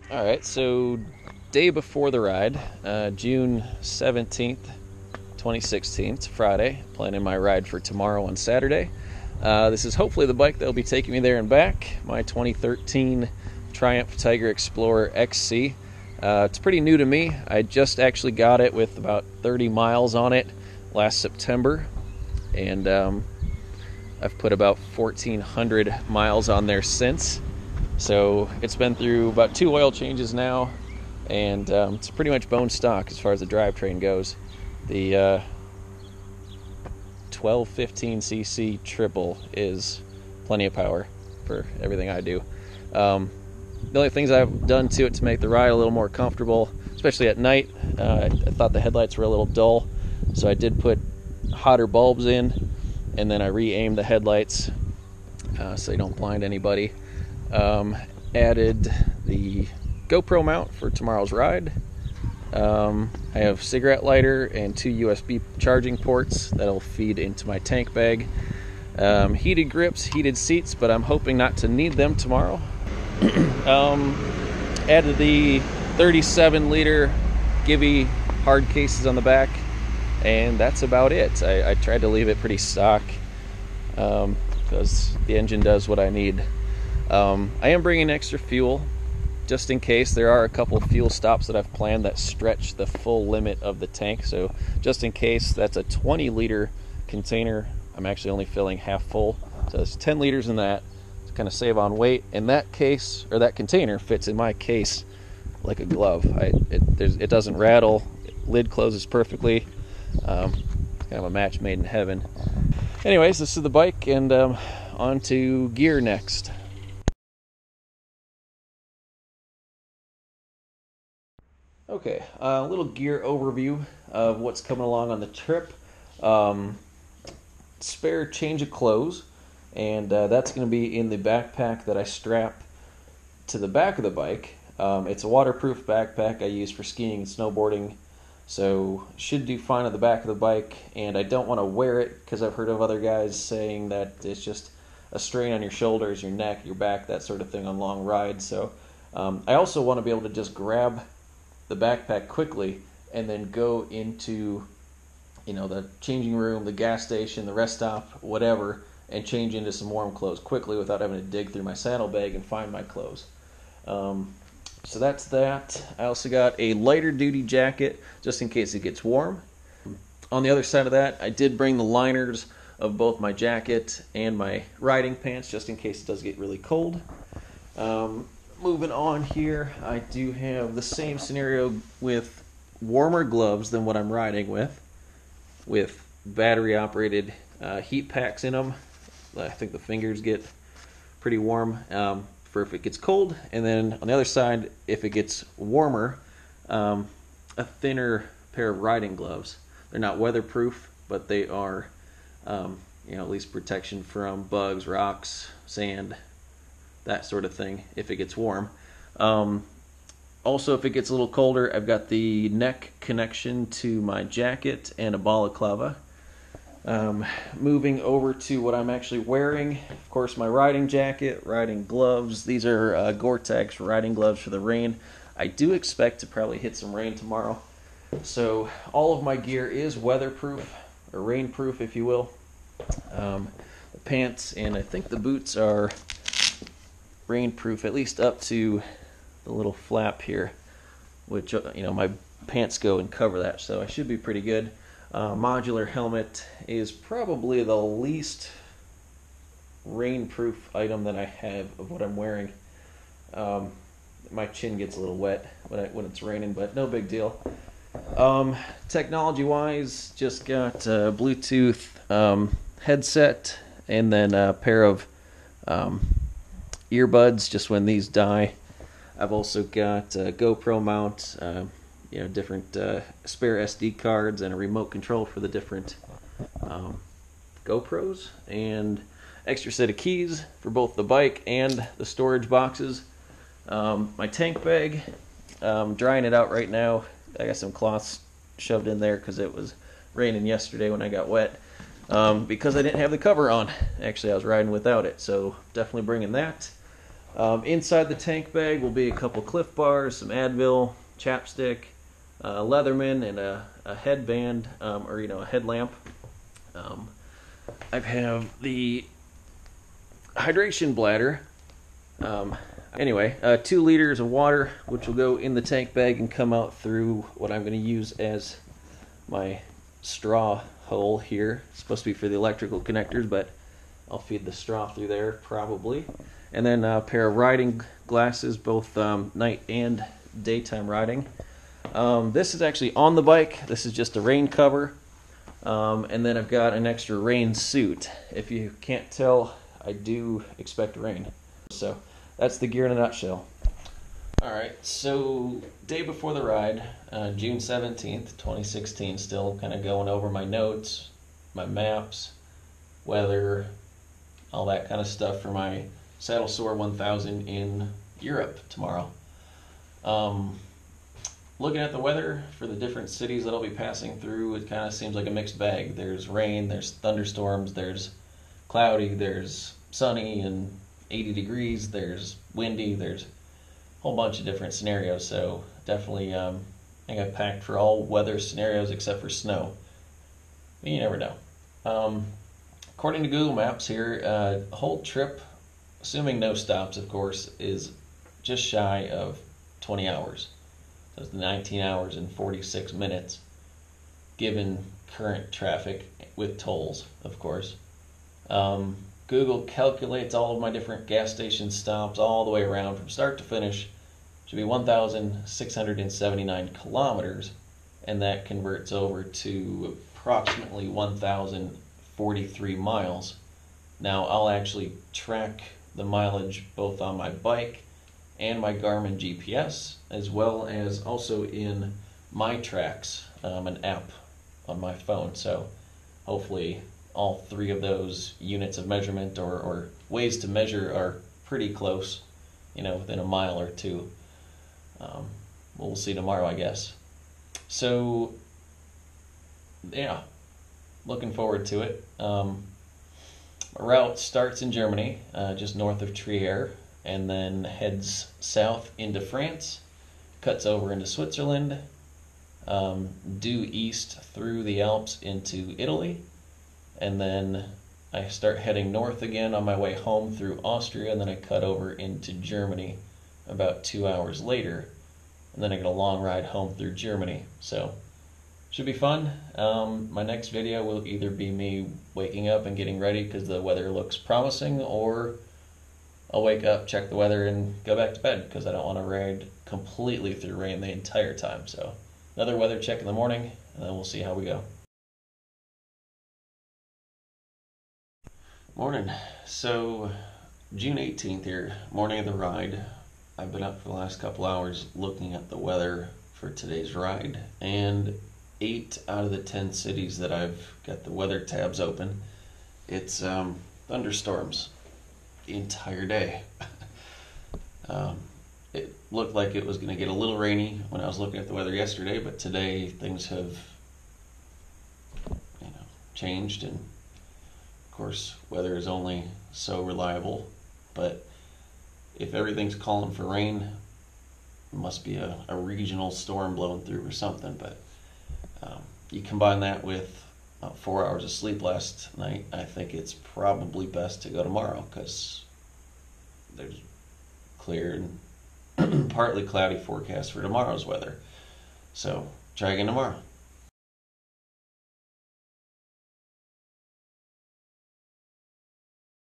Alright, so day before the ride, June 17th, 2016, it's Friday, planning my ride for tomorrow on Saturday. This is hopefully the bike that will be taking me there and back, my 2013 Triumph Tiger Explorer XC. It's pretty new to me. I just actually got it with about 30 miles on it last September, and I've put about 1,400 miles on there since. So it's been through about 2 oil changes now, and it's pretty much bone stock as far as the drivetrain goes. The 1215cc triple is plenty of power for everything I do. The only things I've done to it to make the ride a little more comfortable, especially at night, I thought the headlights were a little dull, so I did put hotter bulbs in, and then I re-aimed the headlights so they don't blind anybody. Added the GoPro mount for tomorrow's ride. I have cigarette lighter and 2 USB charging ports that'll feed into my tank bag. Heated grips, heated seats, but I'm hoping not to need them tomorrow. Added the 37-liter Gibby hard cases on the back, and that's about it. I tried to leave it pretty stock because the engine does what I need. I am bringing extra fuel just in case. There are a couple fuel stops that I've planned that stretch the full limit of the tank, so just in case. That's a 20-liter container. I'm actually only filling half full, so it's 10 liters in that to kind of save on weight. And that case, or that container, fits in my case like a glove. It doesn't rattle, lid closes perfectly. Kind of a match made in heaven. Anyways, this is the bike, and on to gear next. Okay, a little gear overview of what's coming along on the trip. Spare change of clothes, and that's going to be in the backpack that I strap to the back of the bike. It's a waterproof backpack I use for skiing and snowboarding, so should do fine on the back of the bike, and I don't want to wear it because I've heard of other guys saying that it's just a strain on your shoulders, your neck, your back, that sort of thing on long rides. So I also want to be able to just grab the backpack quickly and then go into, the changing room, the gas station, the rest stop, whatever, and change into some warm clothes quickly without having to dig through my saddlebag and find my clothes. So that's that. I also got a lighter duty jacket just in case it gets warm. On the other side of that, I did bring the liners of both my jacket and my riding pants just in case it does get really cold. Moving on here, I do have the same scenario with warmer gloves than what I'm riding with battery-operated heat packs in them. I think the fingers get pretty warm for if it gets cold. And then on the other side, if it gets warmer, a thinner pair of riding gloves. They're not weatherproof, but they are, at least protection from bugs, rocks, sand, that sort of thing if it gets warm. Also, if it gets a little colder, I've got the neck connection to my jacket and a balaclava. Moving over to what I'm actually wearing, of course, my riding jacket, riding gloves. These are Gore-Tex riding gloves for the rain. I do expect to probably hit some rain tomorrow, so all of my gear is weatherproof, or rainproof if you will. The pants and I think the boots are rainproof, at least up to the little flap here, which my pants go and cover that, so I should be pretty good. Modular helmet is probably the least rainproof item that I have of what I'm wearing. My chin gets a little wet when it's raining, but no big deal. Technology wise, just got a Bluetooth headset and then a pair of earbuds just when these die. I've also got a GoPro mount, different spare SD cards and a remote control for the different GoPros, and extra set of keys for both the bike and the storage boxes. My tank bag, drying it out right now. I got some cloths shoved in there because it was raining yesterday when I got wet. Because I didn't have the cover on. Actually, I was riding without it, so definitely bringing that. Inside the tank bag will be a couple Cliff Bars, some Advil, chapstick, Leatherman, and a headband, or a headlamp. I have the hydration bladder. Anyway, 2 liters of water, which will go in the tank bag and come out through what I'm going to use as my straw hole here. It's supposed to be for the electrical connectors, but I'll feed the straw through there probably. And then a pair of riding glasses, both night and daytime riding. This is actually on the bike. This is just a rain cover. And then I've got an extra rain suit. If you can't tell, I do expect rain. So that's the gear in a nutshell. Alright, so day before the ride, June 17th, 2016, still kind of going over my notes, my maps, weather, all that kind of stuff for my Saddle Sore 1000 in Europe tomorrow. Looking at the weather for the different cities that I'll be passing through, it kind of seems like a mixed bag. There's rain, there's thunderstorms, there's cloudy, there's sunny and 80 degrees, there's windy, there's a whole bunch of different scenarios. So definitely, I think I packed for all weather scenarios except for snow. But you never know. According to Google Maps here, whole trip, assuming no stops, of course, is just shy of 20 hours. So it's 19 hours and 46 minutes, given current traffic with tolls, of course. Google calculates all of my different gas station stops all the way around from start to finish. Should be 1,679 kilometers, and that converts over to approximately 1,043 miles. Now I'll actually track the mileage both on my bike and my Garmin GPS, as well as also in My Tracks, an app on my phone. So hopefully all 3 of those units of measurement or ways to measure are pretty close, within a mile or 2. We'll see tomorrow, I guess. So yeah, looking forward to it. My route starts in Germany, just north of Trier, and then heads south into France, cuts over into Switzerland, due east through the Alps into Italy, and then I start heading north again on my way home through Austria, and then I cut over into Germany about 2 hours later, and then I get a long ride home through Germany. So should be fun. My next video will either be me waking up and getting ready because the weather looks promising, or I'll wake up, check the weather, and go back to bed because I don't want to ride completely through rain the entire time. So another weather check in the morning, and then we'll see how we go. Morning. So June 18th here, morning of the ride. I've been up for the last couple hours looking at the weather for today's ride, and 8 out of the 10 cities that I've got the weather tabs open, it's thunderstorms the entire day. It looked like it was going to get a little rainy when I was looking at the weather yesterday, but today things have changed, and of course weather is only so reliable, but if everything's calling for rain, it must be a regional storm blowing through or something. But you combine that with 4 hours of sleep last night, I think it's probably best to go tomorrow because there's clear and partly cloudy forecast for tomorrow's weather. So try again tomorrow.